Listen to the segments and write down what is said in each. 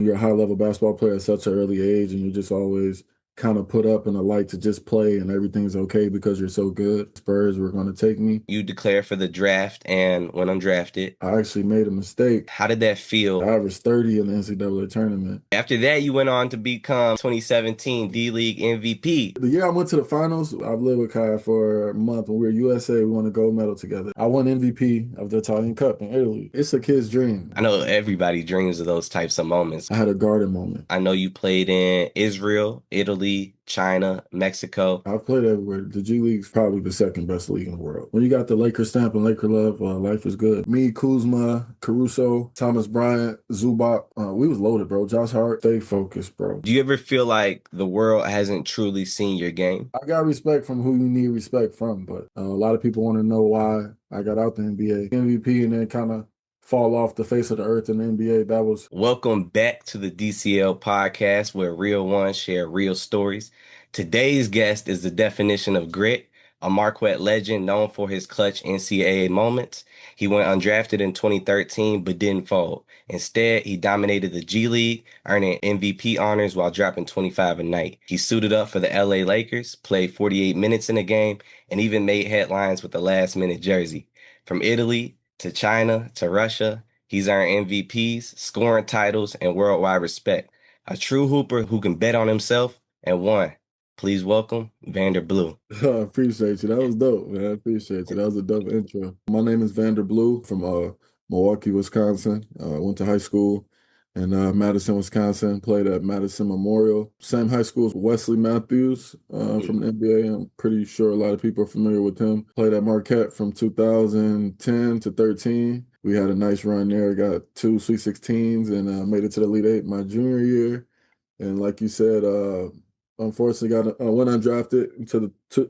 You're a high-level basketball player at such an early age, and you're just always kind of put up in a light to just play, and everything's okay because you're so good. Spurs were going to take me. You declare for the draft and went undrafted. I actually made a mistake. How did that feel? I averaged 30 in the NCAA tournament. After that, you went on to become 2017 D-League MVP. The year I went to the finals, I've lived with Kai for a month. When we were USA, we won a gold medal together. I won MVP of the Italian Cup in Italy. It's a kid's dream. I know everybody dreams of those types of moments. I had a garden moment. I know you played in Israel, Italy, China, Mexico. I've played everywhere. The G League's probably the second best league in the world. When you got the Lakers stamp and Laker love, life is good. Me, Kuzma, Caruso, Thomas Bryant, Zubac, we was loaded, bro. Josh Hart, stay focused, bro. Do you ever feel like the world hasn't truly seen your game? I got respect from who you need respect from, but a lot of people want to know why I got out the NBA MVP and then kind of fall off the face of the earth in the NBA. That was Welcome back to the DCL Podcast, where real ones share real stories. Today's guest is the definition of grit, a Marquette legend known for his clutch NCAA moments. He went undrafted in 2013 but didn't fold. Instead, he dominated the G League, earning MVP honors while dropping 25 a night. He suited up for the LA Lakers, played 48 minutes in a game, and even made headlines with the last-minute jersey. From Italy to China to Russia, he's earned MVPs, scoring titles, and worldwide respect. A true hooper who can bet on himself and won. Please welcome Vander Blue. I appreciate you. That was dope, man. I appreciate you. That was a dope intro. My name is Vander Blue from Milwaukee, Wisconsin. Went to high school in Madison, Wisconsin. Played at Madison Memorial. Same high school as Wesley Matthews from the NBA. I'm pretty sure a lot of people are familiar with him. Played at Marquette from 2010 to 13. We had a nice run there. Got 2 Sweet 16s and made it to the Elite Eight my junior year. And like you said, unfortunately, went undrafted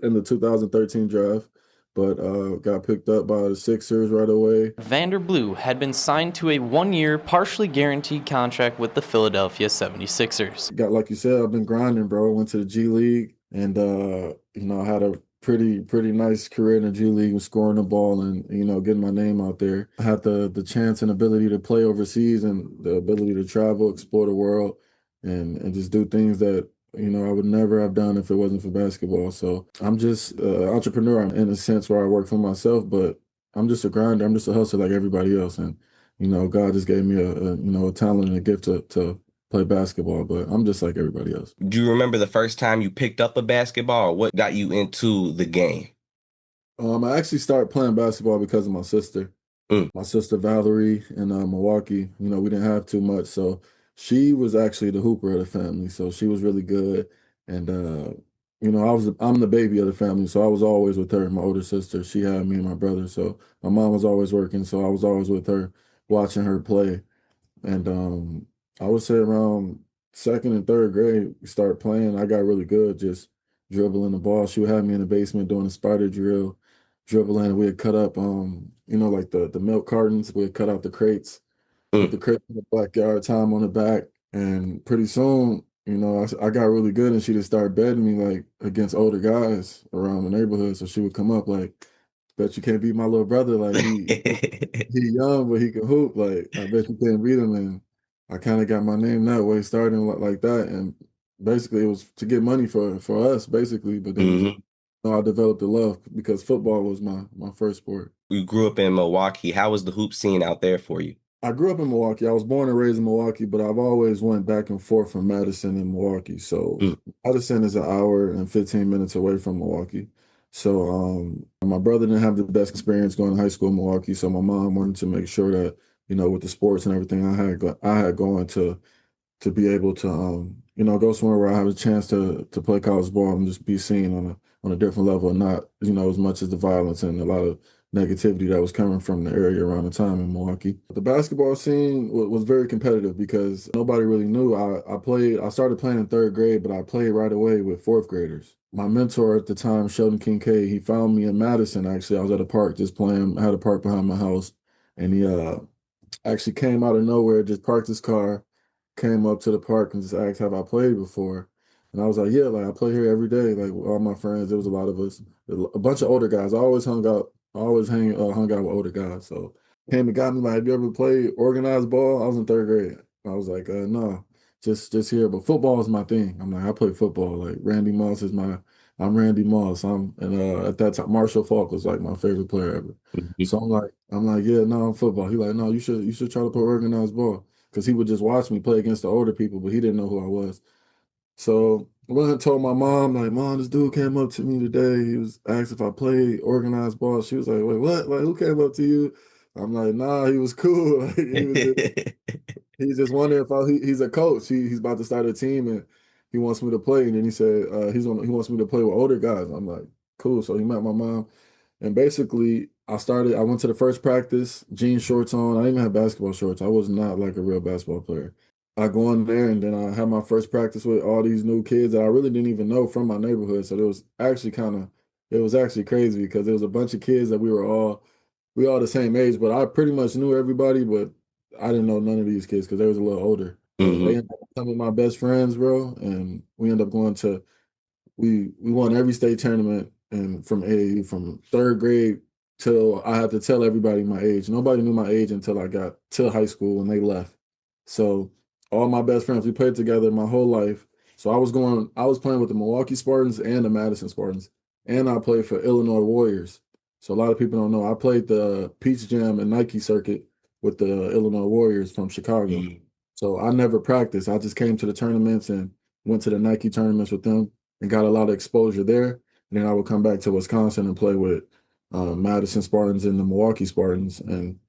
in the 2013 draft, but got picked up by the Sixers right away. Vander Blue had been signed to a one-year, partially guaranteed contract with the Philadelphia 76ers. Like you said, I've been grinding, bro. Went to the G League, and I had a pretty nice career in the G League, was scoring the ball and getting my name out there. I had the chance and ability to play overseas and the ability to travel, explore the world, and just do things that I would never have done if it wasn't for basketball. So I'm just an entrepreneur in a sense where I work for myself, but I'm just a grinder. I'm just a hustler like everybody else. And, God just gave me a talent and a gift to play basketball, but I'm just like everybody else. Do you remember the first time you picked up a basketball, or what got you into the game? I actually started playing basketball because of my sister. My sister Valerie in Milwaukee. We didn't have too much, so she was actually the hooper of the family, so she was really good. And I'm the baby of the family, so I was always with her. My older sister, she had me and my brother, so my mom was always working, so I was always with her, watching her play. And I would say around second and third grade, we started playing. I got really good, just dribbling the ball. She would have me in the basement doing a spider drill, dribbling. We would cut up, like the milk cartons. We would cut out the crates. Put the crate in the backyard, time on the back, and pretty soon, I got really good, and she just started betting me like against older guys around the neighborhood. So she would come up like, "Bet you can't beat my little brother. Like he young, but he can hoop. Like I bet you can't beat him." And I kind of got my name that way, starting like that, and basically it was to get money for us, basically. But then I developed a love because football was my first sport. You grew up in Milwaukee. How was the hoop scene out there for you? I grew up in Milwaukee. I was born and raised in Milwaukee, but I've always went back and forth from Madison and Milwaukee. So Madison is an hour and 15 minutes away from Milwaukee. So my brother didn't have the best experience going to high school in Milwaukee. So my mom wanted to make sure that, with the sports and everything I had going to be able to, go somewhere where I have a chance to play college ball and just be seen on a different level and not, as much as the violence and a lot of negativity that was coming from the area around the time in Milwaukee. The basketball scene was very competitive because nobody really knew. I started playing in third grade, but I played right away with fourth graders. My mentor at the time, Sheldon Kincaid, he found me in Madison, actually. I was at a park just playing. I had a park behind my house, and he actually came out of nowhere, just parked his car, came up to the park and just asked, have I played before? And I was like, yeah, like I play here every day. Like all my friends, there was a lot of us, a bunch of older guys. I always hung out with older guys. So came and got me like, have you ever played organized ball? I was in third grade. I was like, no, just here. But football is my thing. I'm like, I play football. Like I'm Randy Moss. At that time, Marshall Faulk was like my favorite player ever. So I'm like, yeah, no, I'm football. He like, no, you should try to play organized ball, because he would just watch me play against the older people, but he didn't know who I was. So I went and told my mom, like, Mom, this dude came up to me today. He was asked if I played organized ball. She was like, wait, what? Like, who came up to you? I'm like, nah, he was cool. Like, he's just wondering if he's a coach. He's about to start a team and he wants me to play. And then he said he wants me to play with older guys. I'm like, cool. So he met my mom, and basically I went to the first practice, jean shorts on. I didn't even have basketball shorts. I was not like a real basketball player. I go in there and then I had my first practice with all these new kids that I really didn't even know from my neighborhood. So it was actually crazy, because there was a bunch of kids that we all the same age, but I pretty much knew everybody, but I didn't know none of these kids because they was a little older. Mm-hmm. They ended up becoming my best friends, bro, and we ended up going to we won every state tournament, and from third grade till I had to tell everybody my age. Nobody knew my age until I got to high school and they left. So all my best friends, we played together my whole life. So I was playing with the Milwaukee Spartans and the Madison Spartans, and I played for Illinois Warriors. So a lot of people don't know, I played the Peach Jam and Nike circuit with the Illinois Warriors from Chicago. Mm-hmm. So I never practiced. I just came to the tournaments and went to the Nike tournaments with them and got a lot of exposure there. And then I would come back to Wisconsin and play with Madison Spartans and the Milwaukee Spartans. And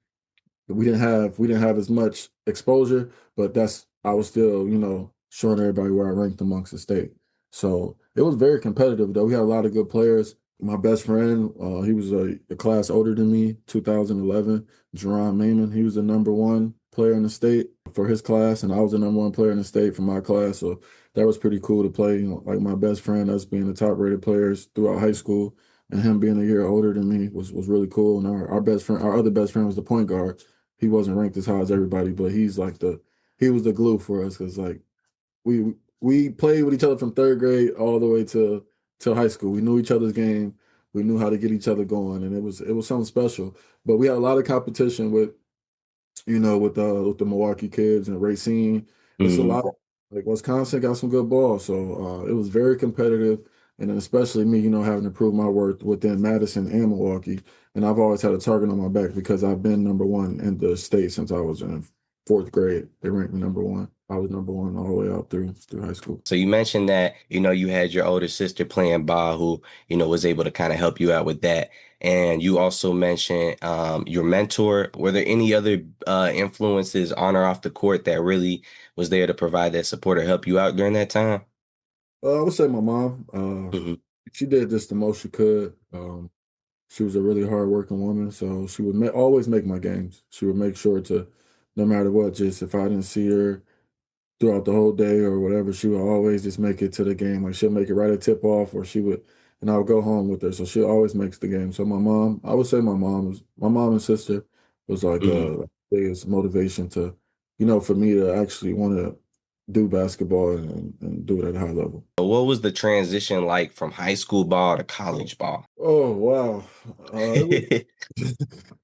we didn't have as much exposure, but I was still, showing everybody where I ranked amongst the state. So it was very competitive, though. We had a lot of good players. My best friend, he was a class older than me, 2011, Jerron Mayman. He was the number one player in the state for his class, and I was the number one player in the state for my class. So that was pretty cool to play. Like my best friend, us being the top rated players throughout high school, and him being a year older than me was really cool. And our other best friend was the point guard. He wasn't ranked as high as everybody, but he was the glue for us, because like we played with each other from third grade all the way to high school. We knew each other's game. We knew how to get each other going, and it was something special. But we had a lot of competition with the Milwaukee kids and Racine. It's a lot. Like Wisconsin got some good ball, so it was very competitive. And then especially me, having to prove my worth within Madison and Milwaukee. And I've always had a target on my back because I've been number one in the state since I was in fourth grade. They ranked me number one. I was number one all the way out through high school. So you mentioned that, you had your older sister playing ball who, was able to kind of help you out with that. And you also mentioned your mentor. Were there any other influences on or off the court that really was there to provide that support or help you out during that time? I would say my mom. She did just the most she could. She was a really hardworking woman, so she would always make my games. She would make sure to, no matter what, just if I didn't see her throughout the whole day or whatever, she would always just make it to the game. Like she'll make it right at tip off, or and I would go home with her. So she always makes the game. So I would say my mom and sister was like biggest motivation to, for me to actually want to do basketball and do it at a high level. What was the transition like from high school ball to college ball? Oh, wow. It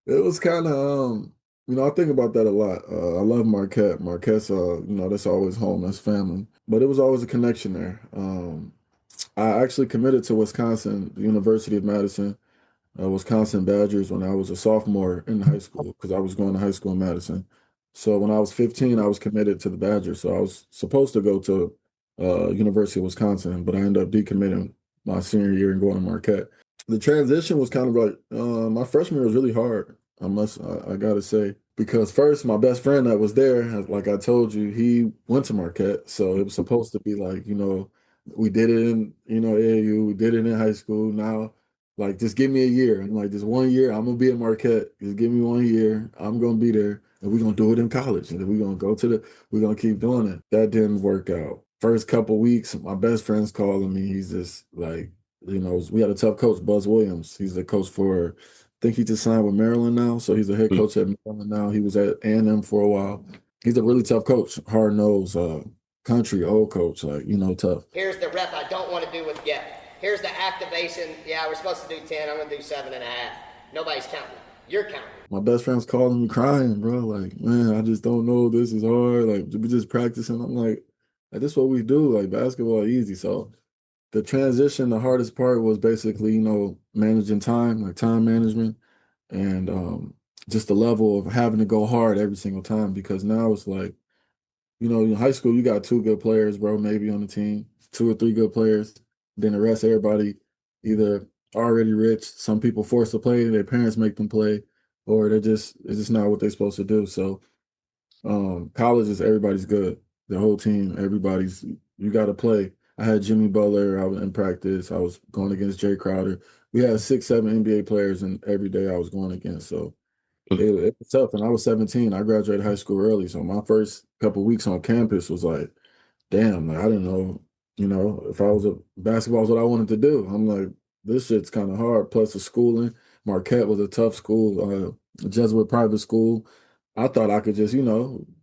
was kind of, I think about that a lot. I love Marquette. Marquette's, that's always home. That's family. But it was always a connection there. I actually committed to Wisconsin, the University of Madison, Wisconsin Badgers, when I was a sophomore in high school, because I was going to high school in Madison. So when I was 15, I was committed to the Badgers. So I was supposed to go to University of Wisconsin, but I ended up decommitting my senior year and going to Marquette. The transition was kind of like my freshman year was really hard. I gotta say, because first my best friend that was there, like I told you, he went to Marquette, so it was supposed to be like, we did it in AAU, we did it in high school. Now, like, just give me a year. I'm like, just 1 year, I'm gonna be at Marquette. Just give me 1 year, I'm gonna be there, and we're gonna do it in college, and then we're gonna keep doing it. That didn't work out. First couple weeks, my best friend's calling me. He's just like, we had a tough coach, Buzz Williams. He's the coach for, I think he just signed with Maryland now. So he's the head coach at Maryland now. He was at A&M for a while. He's a really tough coach, hard-nosed, country, old coach, like, tough. Here's the rep I don't want to do with yet. Here's the activation. Yeah, we're supposed to do 10. I'm going to do 7.5. Nobody's counting. You're counting. My best friend's calling me crying, bro. Like, man, I just don't know. This is hard. Like, we just practicing. I'm like, this is what we do. Like, basketball easy. So the transition, the hardest part was basically, managing time, like time management, and just the level of having to go hard every single time, because now it's like, in high school, you got two good players, bro, maybe on the team, two or three good players. Then the rest, everybody either already rich, some people forced to play, their parents make them play, or it's just not what they're supposed to do. So college is everybody's good. The whole team, you got to play. I had Jimmy Butler. I was in practice. I was going against Jay Crowder. We had 6, 7 NBA players, and every day I was going against. So it was tough. And I was 17. I graduated high school early. So my first couple of weeks on campus was like, damn, like, I didn't know, if basketball was what I wanted to do. I'm like, this shit's kind of hard. Plus the schooling. Marquette was a tough school, Jesuit private school. I thought I could just,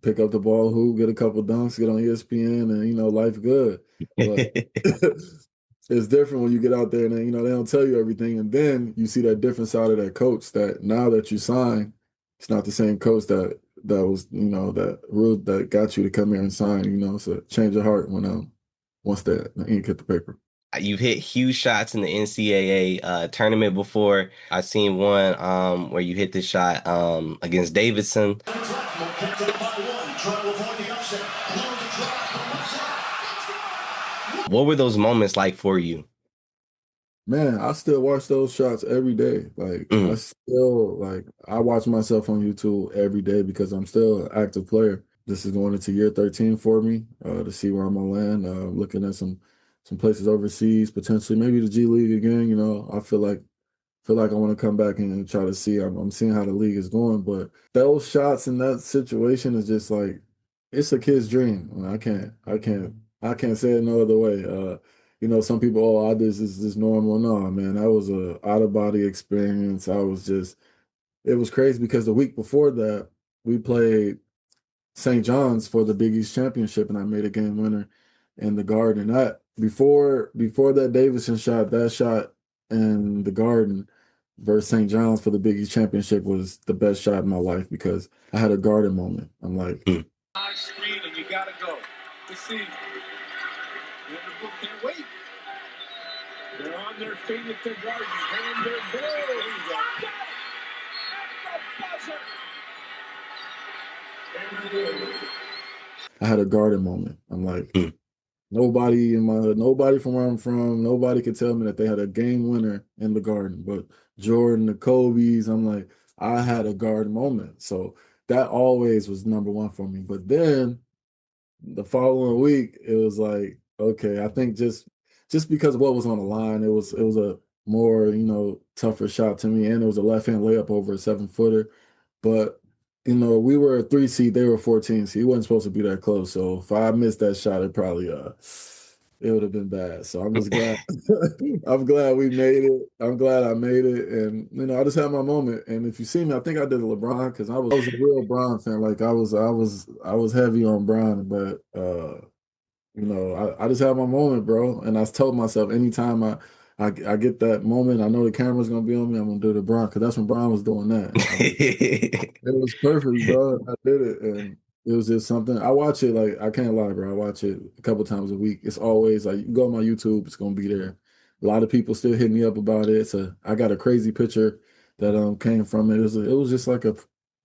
pick up the ball, hoop, get a couple dunks, get on ESPN, and, life good. But it's different when you get out there and then, they don't tell you everything. And then you see that different side of that coach that now that you sign, it's not the same coach that was, that got you to come here and sign, so change of heart when once the ink hit the paper. You've hit huge shots in the NCAA tournament before. I've seen one where you hit the shot against Davidson. What were those moments like for you? Man, I still watch those shots every day. Like, I watch myself on YouTube every day because I'm still an active player. This is going into year 13 for me to see where I'm going to land. Looking at some places overseas, potentially maybe the G League again. I feel like I want to come back and try to see. I'm seeing how the league is going, but those shots in that situation is just like, it's a kid's dream. I can't say it no other way. Some people, this is just normal. No, man, that was a out of body experience. It was crazy because the week before that we played St. John's for the Big East Championship, and I made a game winner in the Garden. That before that Davidson shot, that shot in the Garden versus St. John's for the Big East Championship was the best shot in my life because I had a Garden moment. I'm like, high screen and you gotta go. Let's see. Vander Blue can't wait. They're on their feet at the Garden. Vander Blue. There you go. I had a Garden moment. I'm like, nobody from where I'm from, nobody could tell me that they had a game winner in the Garden. But Jordan, the Kobe's, I'm like, I had a Garden moment. So that always was number one for me. But then the following week, it was like, okay, I think just because of what was on the line, it was a more, tougher shot to me. And it was a left-hand layup over a 7-footer. But we were a 3 seed, they were 14 seed. He wasn't supposed to be that close. So if I missed that shot, it probably it would have been bad. So I'm just glad I'm glad we made it. I'm glad I made it. And I just had my moment. And if you see me, I think I did a LeBron because I was a real Bron fan. Like I was heavy on Bron, but I just had my moment, bro. And I told myself anytime I get that moment, I know the camera's gonna be on me, I'm gonna do the Bron because that's when Bron was doing that. It was perfect, bro. I did it, and it was just something. I watch it like I can't lie, bro. I watch it a couple times a week. It's always like you go on my YouTube, it's gonna be there. A lot of people still hit me up about it. I got a crazy picture that came from it. It was just like a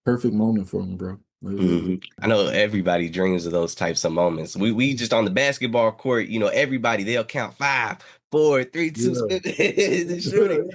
perfect moment for me, bro. I know everybody dreams of those types of moments. We just on the basketball court, everybody, they'll count 5, 4, 3, 2, shooting.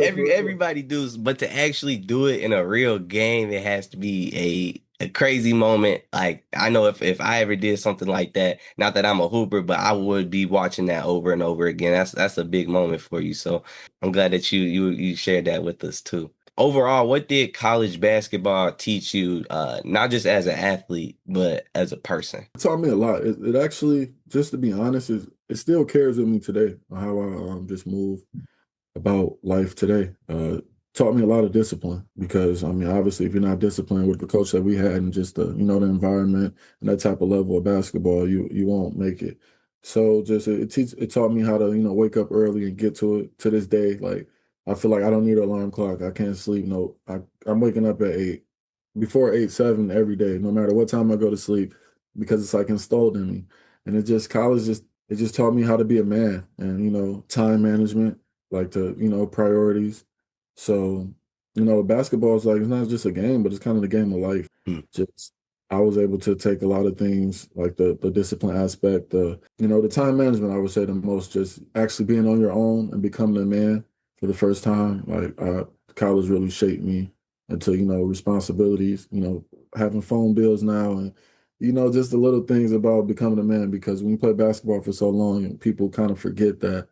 Everybody does, but to actually do it in a real game, it has to be a crazy moment. Like I know if I ever did something like that, not that I'm a hooper, but I would be watching that over and over again. That's a big moment for you. So I'm glad that you shared that with us too. Overall, what did college basketball teach you, not just as an athlete, but as a person? It taught me a lot. It actually, just to be honest, it still carries with me today on how I just move about life today. Taught me a lot of discipline because, obviously, if you're not disciplined with the coach that we had and just the environment and that type of level of basketball, you won't make it. So just it taught me how to, wake up early and get to it to this day. Like, I feel like I don't need an alarm clock. I can't sleep. No, I'm waking up at 8, before 8, 7 every day, no matter what time I go to sleep, because it's like installed in me. And college it just taught me how to be a man and, time management, like priorities. So, basketball is like, it's not just a game, but it's kind of the game of life. Just, I was able to take a lot of things like the discipline aspect, the time management, I would say the most, just actually being on your own and becoming a man for the first time. Like, college really shaped me into, responsibilities, having phone bills now and, just the little things about becoming a man, because when you play basketball for so long, people kind of forget that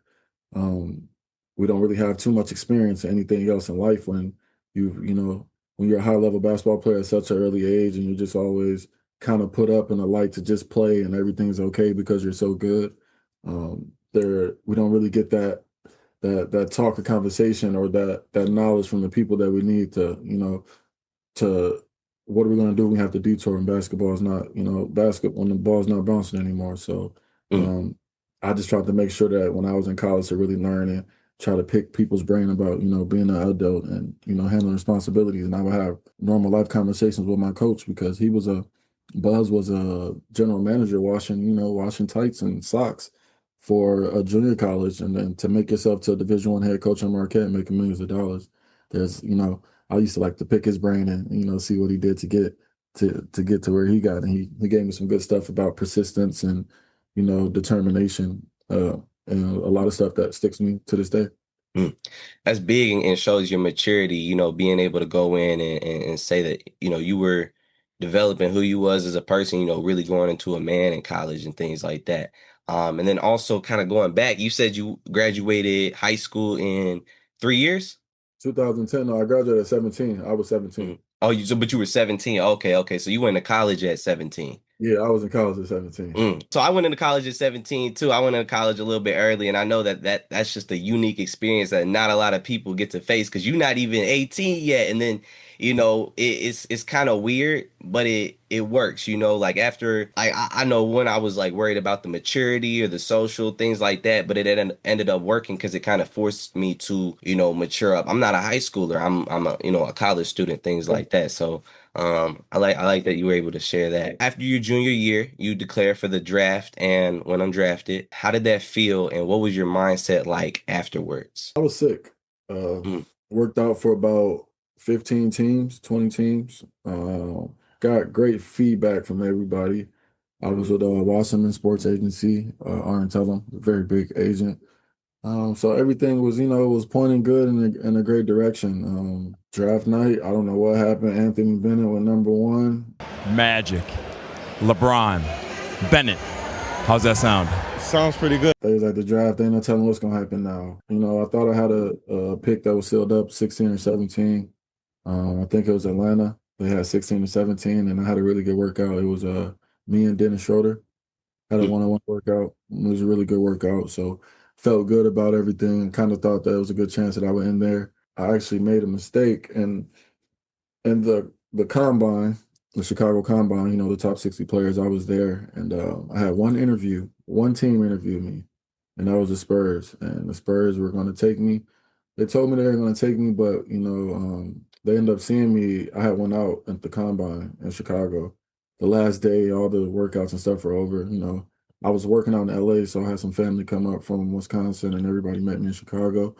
we don't really have too much experience in anything else in life when when you're a high level basketball player at such an early age and you're just always kind of put up in a light to just play and everything's okay because you're so good. We don't really get that talk or conversation or that knowledge from the people that we need to what are we going to do? We have to detour, and basketball is not, basketball when the ball's not bouncing anymore. So I just tried to make sure that when I was in college to really learn and try to pick people's brain about, being an adult and, handling responsibilities. And I would have normal life conversations with my coach because Buzz was a general manager washing tights and socks for a junior college. And then to make yourself to a Division I head coach in Marquette, making millions of dollars, there's, I used to like to pick his brain and, see what he did to get to where he got. And he gave me some good stuff about persistence and, determination, and a lot of stuff that sticks with me to this day. That's big and shows your maturity, being able to go in and say that, you were developing who you was as a person, really going into a man in college and things like that. And then also kind of going back, you said you graduated high school in 3 years? 2010. No, I graduated at 17. I was 17. Oh, but you were 17. Okay. So you went to college at 17. Yeah, I was in college at 17. So I went into college at 17 too. I went into college a little bit early, and I know that's just a unique experience that not a lot of people get to face because you're not even 18 yet. And then, it's kind of weird, but it works, like after I know when I was like worried about the maturity or the social things like that, but it ended up working because it kind of forced me to, mature up. I'm not a high schooler. I'm a college student, things like that. So I like that you were able to share that. After your junior year, you declared for the draft and went undrafted. How did that feel, and what was your mindset like afterwards? I was sick. Worked out for about 15 teams, 20 teams. Got great feedback from everybody. I was with Wasserman Sports Agency, Aaron Tellum, a very big agent. So everything was, was pointing good in a great direction. Draft night, I don't know what happened. Anthony Bennett went number 1. Magic. LeBron. Bennett. How's that sound? Sounds pretty good. They was at the draft. They ain't no telling what's gonna happen now. I thought I had a pick that was sealed up, 16 or 17. I think it was Atlanta. They had 16 or 17, and I had a really good workout. It was me and Dennis Schroeder had a one-on-one workout. It was a really good workout. So felt good about everything. Kind of thought that it was a good chance that I would end there. I actually made a mistake and the combine, the Chicago combine, the top 60 players, I was there, and I had one team interview me, and that was the Spurs, and the Spurs were going to take me. They told me they were going to take me, but they ended up seeing me. I had one out at the combine in Chicago. The last day, all the workouts and stuff were over. I was working out in LA, so I had some family come up from Wisconsin, and everybody met me in Chicago.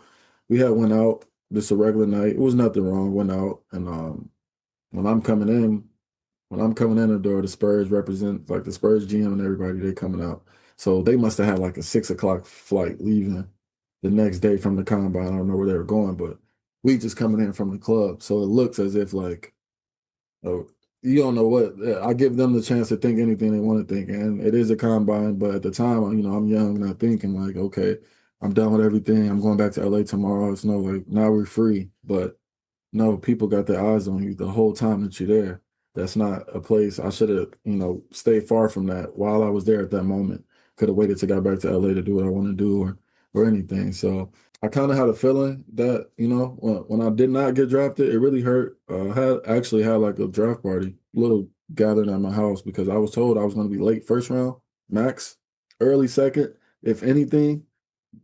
We had one out, just a regular night. It was nothing wrong. Went out, and when I'm coming in the door, the Spurs represent, like the Spurs GM and everybody, they coming out. So they must have had like a 6 o'clock flight leaving the next day from the combine. I don't know where they were going, but we just coming in from the club. So it looks as if like, oh, you don't know what. I give them the chance to think anything they want to think. And it is a combine, but at the time, I'm young and I'm thinking like, okay, I'm done with everything. I'm going back to LA tomorrow. It's no, like, now we're free. But no, people got their eyes on you the whole time that you're there. That's not a place. I should have, stayed far from that while I was there at that moment. Could have waited till I got back to LA to do what I want to do or anything. So I kind of had a feeling that, when I did not get drafted, it really hurt. I actually had like a draft party, little gathering at my house, because I was told I was going to be late first round, max, early second. If anything,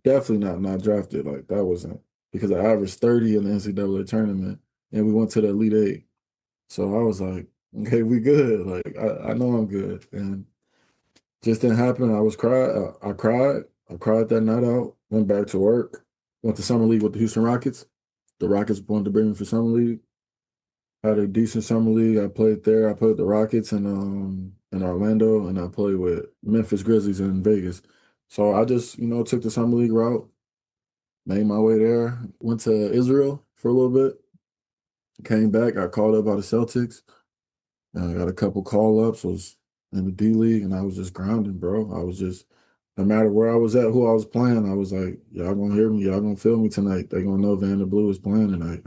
definitely not drafted. Like that wasn't because I averaged 30 in the NCAA tournament, and we went to the Elite Eight. So I was like, okay, we good. Like I know I'm good, and just didn't happen. I cried. I cried that night out. Went back to work. Went to summer league with the Houston Rockets. The Rockets wanted to bring me for summer league. Had a decent summer league. I played there. I played with the Rockets in Orlando, and I played with Memphis Grizzlies in Vegas. So I just, took the summer league route, made my way there, went to Israel for a little bit, came back, got called up by the Celtics, and I got a couple call-ups, was in the D League, and I was just grinding, bro. I was just, no matter where I was at, who I was playing, I was like, y'all gonna hear me, y'all gonna feel me tonight. They gonna know Vander Blue is playing tonight.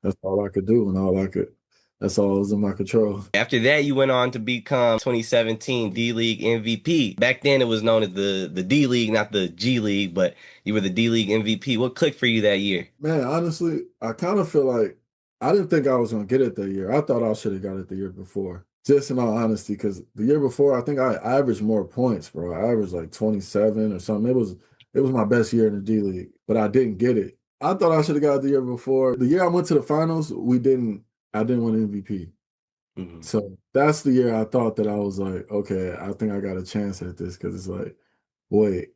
That's all I could do, and that's all was in my control. After that, you went on to become 2017 D-League MVP. Back then, it was known as the D League, not the G League, but you were the D-League MVP. What clicked for you that year? Man, honestly, I kind of feel like I didn't think I was going to get it that year. I thought I should have got it the year before, just in all honesty, because the year before, I think I averaged more points, bro. I averaged like 27 or something. It was my best year in the D League, but I didn't get it. I thought I should have got it the year before. The year I went to the finals, I didn't win MVP. Mm-hmm. So that's the year I thought that I was like, okay, I think I got a chance at this, because it's like, wait,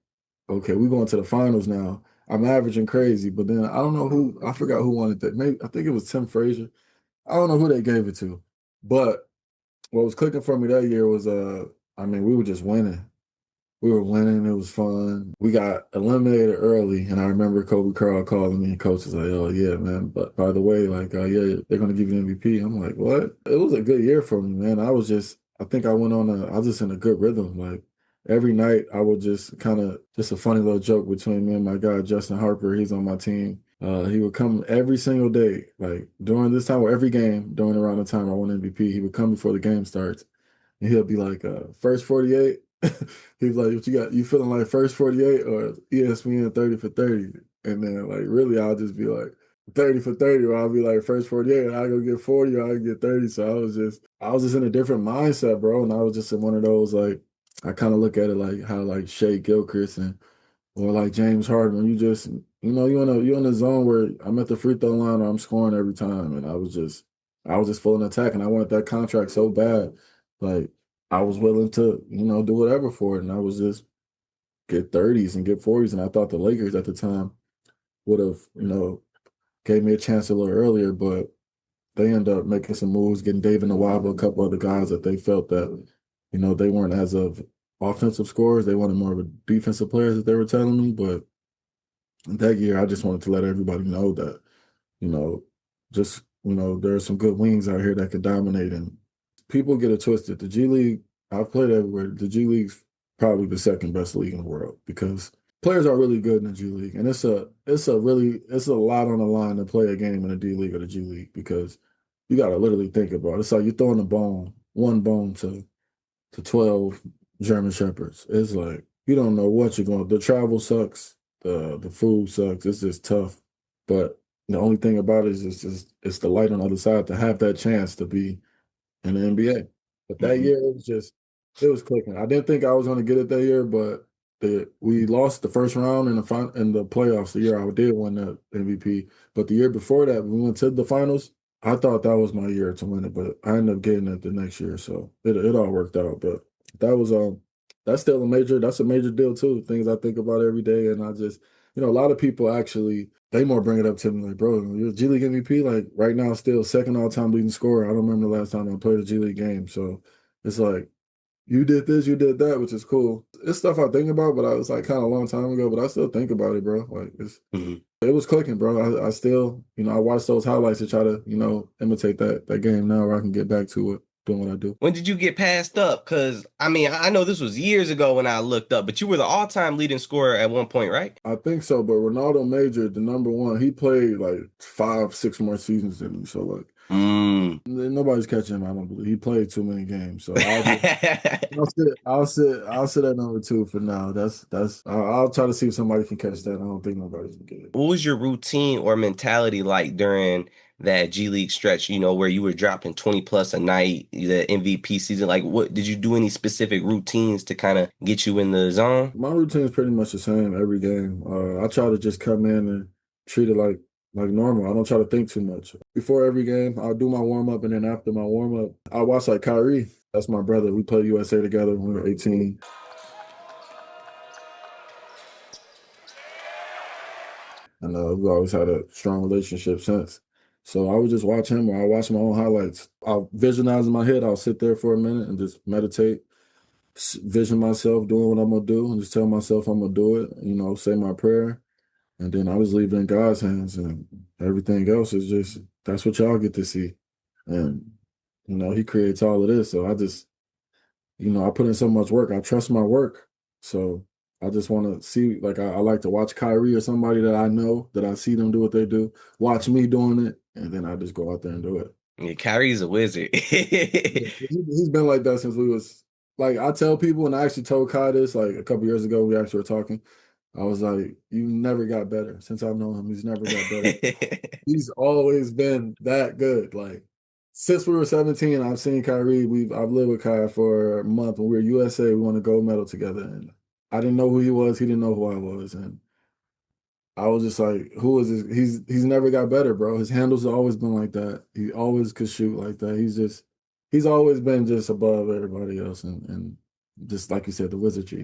okay, we're going to the finals now. I'm averaging crazy, but then I forgot who wanted that. Maybe I think it was Tim Frazier. I don't know who they gave it to. But what was clicking for me that year was we were just winning. We were winning. It was fun. We got eliminated early, and I remember Kobe Carl calling me, and coach was like, "Oh yeah, man. But by the way, like, yeah, they're gonna give you MVP." I'm like, "What?" It was a good year for me, man. I was just in a good rhythm. Like every night, I would just a funny little joke between me and my guy Justin Harper. He's on my team. He would come every single day, like during this time or every game, during around the time I won MVP. He would come before the game starts, and he'll be like, "First 48." He was like, "What you got? You feeling like first 48 or ESPN 30 for 30?" And then like really, I'll just be like 30 for 30, or I'll be like first 48, and I go get 40, or I get 30. So I was just in a different mindset, bro. And I was just in one of those, like, I kind of look at it like how like Shea Gilchrist or like James Harden, you just you're in a zone where I'm at the free throw line or I'm scoring every time, and I was just full in attack, and I wanted that contract so bad, like. I was willing to, do whatever for it. And I was just get 30s and get 40s. And I thought the Lakers at the time would have, gave me a chance a little earlier, but they ended up making some moves, getting David Nwaba, a couple other guys that they felt that, they weren't as of offensive scorers. They wanted more of a defensive players that they were telling me. But that year, I just wanted to let everybody know that, there are some good wings out here that could dominate. And people get it twisted. The G League, I've played everywhere. The G League's probably the second best league in the world, because players are really good in the G League, and it's a lot on the line to play a game in the D League or the G League, because you got to literally think about it. It's like you're throwing one bone to 12 German Shepherds. It's like you don't know what you're going. The travel sucks. The food sucks. It's just tough. But the only thing about it is it's the light on the other side to have that chance to be in the NBA. But that year, it was clicking. I didn't think I was going to get it that year, but we lost the first round in the playoffs the year I did win the MVP. But the year before that, we went to the finals. I thought that was my year to win it, but I ended up getting it the next year. So it all worked out. But that was that's a major deal too. Things I think about every day. And I just, a lot of people actually, they more bring it up to me like, bro, you're a G League MVP, like right now still second all-time leading scorer. I don't remember the last time I played a G League game. So it's like, you did this, you did that, which is cool. It's stuff I think about, but I was like kind of a long time ago, but I still think about it, bro. Like It was clicking, bro. I still, I watch those highlights to try to, imitate that game now where I can get back to it. Doing what I do. When did you get passed up? Because, I know this was years ago when I looked up, but you were the all-time leading scorer at one point, right? I think so, but Ronaldo majored the number one. He played like 5-6 more seasons than me, so like nobody's catching him. I don't believe he played too many games. So I'll sit at number 2 for now. I'll try to see if somebody can catch that. I don't think nobody's gonna get it. What was your routine or mentality like during that G League stretch, where you were dropping 20 plus a night, the MVP season? Like, what did you do? Any specific routines to kind of get you in the zone? My routine is pretty much the same every game. I try to just come in and treat it like normal. I don't try to think too much. Before every game, I'll do my warm-up, and then after my warm-up, I watch like Kyrie. That's my brother. We played USA together when we were 18. And we've always had a strong relationship since. So I would just watch him, or I watch my own highlights. I'll visualize in my head. I'll sit there for a minute and just meditate, vision myself doing what I'm going to do, and just tell myself I'm going to do it, say my prayer. And then I was leaving in God's hands, and everything else is just, that's what y'all get to see. And, he creates all of this. So I just, I put in so much work. I trust my work. So I just want to see, like, I like to watch Kyrie or somebody that I know, that I see them do what they do, watch me doing it, and then I just go out there and do it. Yeah, Kyrie's a wizard. He's been like that since we was, like, I tell people, and I actually told Kai this, like, a couple years ago, we actually were talking. I was like, you never got better. Since I've known him, he's never got better. He's always been that good. Like, since we were 17, I've seen Kyrie. I've lived with Kai for a month. When we were USA, we won a gold medal together. And I didn't know who he was. He didn't know who I was. And I was just like, who is this? He's never got better, bro. His handles have always been like that. He always could shoot like that. He's always been just above everybody else. And just like you said, the wizardry.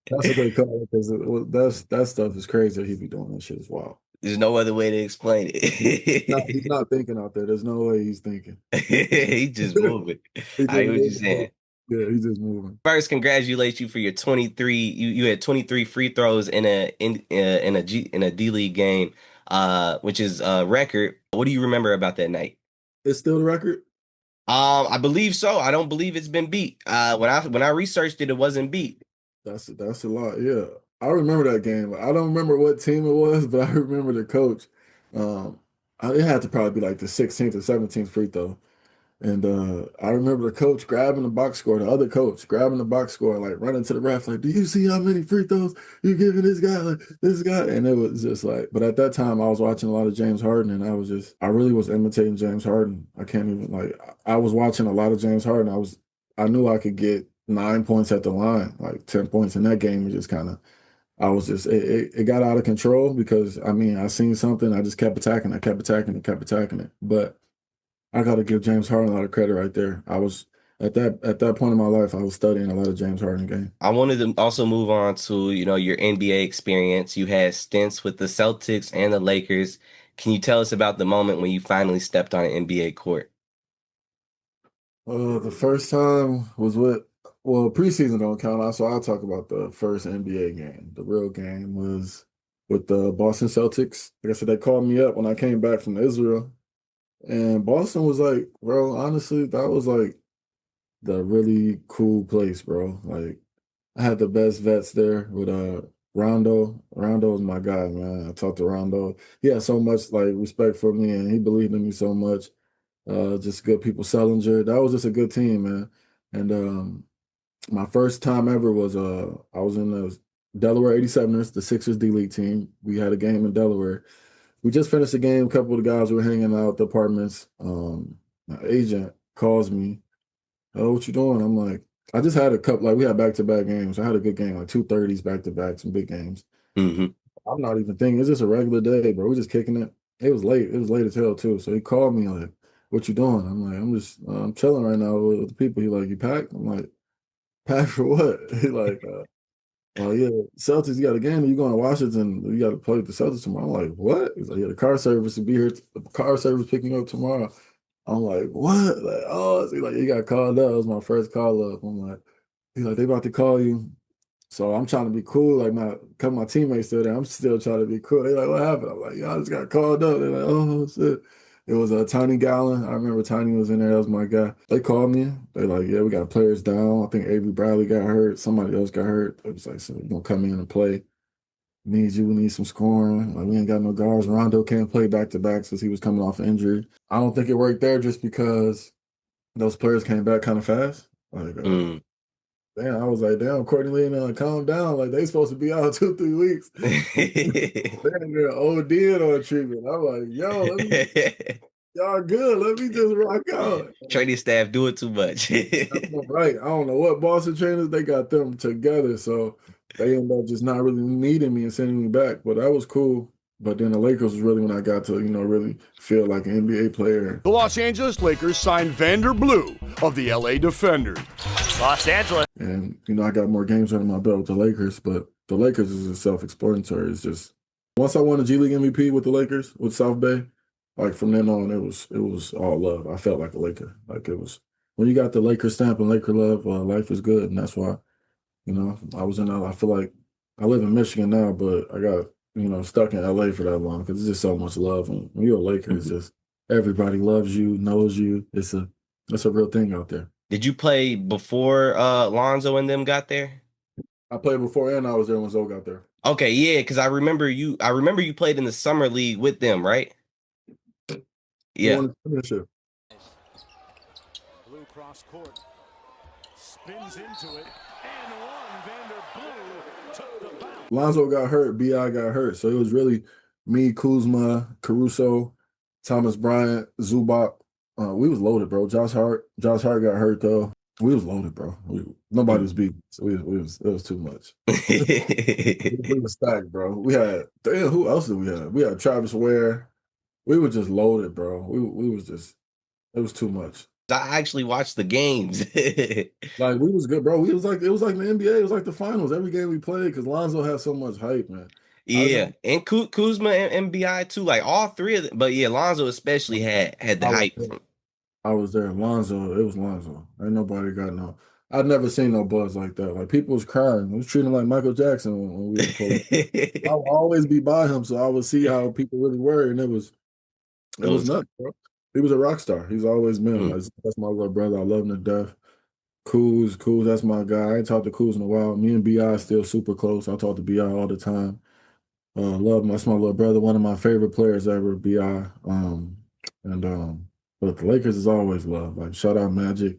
That's what they call it, because that stuff is crazy that he be doing. That shit is wild. There's no other way to explain it. He's not thinking out there. There's no way he's thinking. He's just moving. I hear what you're saying. Yeah, he's just moving. First, congratulate you for your 23. You had 23 free throws in a D League game, which is a record. What do you remember about that night? It's still the record? I believe so. I don't believe it's been beat. When I researched it, it wasn't beat. That's a lot. Yeah, I remember that game. I don't remember what team it was, but I remember the coach. It had to probably be like the 16th or 17th free throw. And I remember the coach grabbing the box score, the other coach grabbing the box score, like running to the ref, like, do you see how many free throws you giving this guy? Like, this guy? And it was just like, but at that time I was watching a lot of James Harden, and I really was imitating James Harden. I was watching a lot of James Harden. I knew I could get 9 points at the line, like 10 points in that game. It just kind of, it got out of control because, I seen something. I just kept attacking. I kept attacking it. But I got to give James Harden a lot of credit right there. I was at that point in my life, I was studying a lot of James Harden game. I wanted to also move on to, your NBA experience. You had stints with the Celtics and the Lakers. Can you tell us about the moment when you finally stepped on an NBA court? The first time was preseason don't count, so I'll talk about the first NBA game. The real game was with the Boston Celtics. Like I said, they called me up when I came back from Israel. And Boston was like, bro, honestly, that was like the really cool place, bro. Like, I had the best vets there with Rondo. Rondo was my guy, man. I talked to Rondo. He had so much like respect for me, and he believed in me so much. Just good people. Sellinger. That was just a good team, man. And my first time ever was I was in the Delaware 87ers, the Sixers D-League team. We had a game in Delaware. We just finished the game. A couple of the guys were hanging out at the apartments. My agent calls me. Oh, what you doing? I'm like, I just had a couple, like we had back-to-back games. I had a good game, like 230s back-to-back, some big games. Mm-hmm. I'm not even thinking, it's just a regular day, bro. We're just kicking it. It was late. It was late as hell, too. So he called me like, what you doing? I'm like, I'm chilling right now with the people. He like, you packed? I'm like, packed for what? He like, oh, yeah, Celtics, you got a game, you going to Washington, you got to play with the Celtics tomorrow. I'm like, what? He's like, yeah, the car service will be here. The car service picking you up tomorrow. I'm like, what? Like, oh, he's like, you got called up. It was my first call up. I'm like, he's like, they about to call you. So I'm trying to be cool. Like, my couple of my teammates still there. I'm still trying to be cool. They're like, what happened? I'm like, I just got called up. They're like, oh, shit. It was a Tiny Gallon. I remember Tiny was in there. That was my guy. They called me. They're like, yeah, we got players down. I think Avery Bradley got hurt. Somebody else got hurt. It was like, so we're going to come in and play. We need some scoring. Like, we ain't got no guards. Rondo can't play back-to-back since he was coming off injury. I don't think it worked there just because those players came back kind of fast. Like, damn, I was like, damn, Courtney Lee, calm down. Like, they supposed to be out 2-3 weeks. They're ODing on treatment. I'm like, yo, Y'all good. Let me just rock out. Training staff do it too much. Right. I don't know what Boston trainers, they got them together. So they end up just not really needing me and sending me back. But that was cool. But then the Lakers was really when I got to, really feel like an NBA player. The Los Angeles Lakers signed Vander Blue of the LA Defenders. Los Angeles. And, I got more games under my belt with the Lakers, but the Lakers is self-explanatory. It's just, once I won the G League MVP with the Lakers, with South Bay, like from then on, it was all love. I felt like a Laker. Like it was, when you got the Laker stamp and Laker love, life is good. And that's why, I was in LA. I feel like I live in Michigan now, but I got, stuck in LA for that long because it's just so much love. And when you're a Laker, it's just everybody loves you, knows you. It's a real thing out there. Did you play before Lonzo and them got there? I played before and I was there when Zoe got there. Okay, yeah, because I remember you played in the summer league with them, right? Yeah. Blue cross court. Spins into it. And one. Vander Blue took the bounce. Lonzo got hurt, B.I. got hurt. So it was really me, Kuzma, Caruso, Thomas Bryant, Zubac. We was loaded, bro. Josh Hart got hurt, though. We was loaded, bro. Nobody was beating. So it was too much. We were stacked, bro. We had, who else did we have? We had Travis Ware. We were just loaded, bro. We was just, it was too much. I actually watched the games. Like, we was good, bro. It was like the NBA. It was like the finals. Every game we played because Lonzo had so much hype, man. Yeah, and Kuzma and B.I. too, like all three of them. But yeah, Lonzo especially had the hype. I was there. It was Lonzo. Ain't nobody got no. I'd never seen no buzz like that. Like, people was crying. I was treating him like Michael Jackson when we were playing. I would always be by him, so I would see how people really were, and it was nuts, bro. He was a rock star. He's always been. Like, that's my little brother. I love him to death. Kuz, that's my guy. I ain't talked to Kuz in a while. Me and B.I. still super close. I talk to B.I. all the time. Love him. That's my little brother. One of my favorite players ever, B.I. But the Lakers is always love. Like, shout out Magic,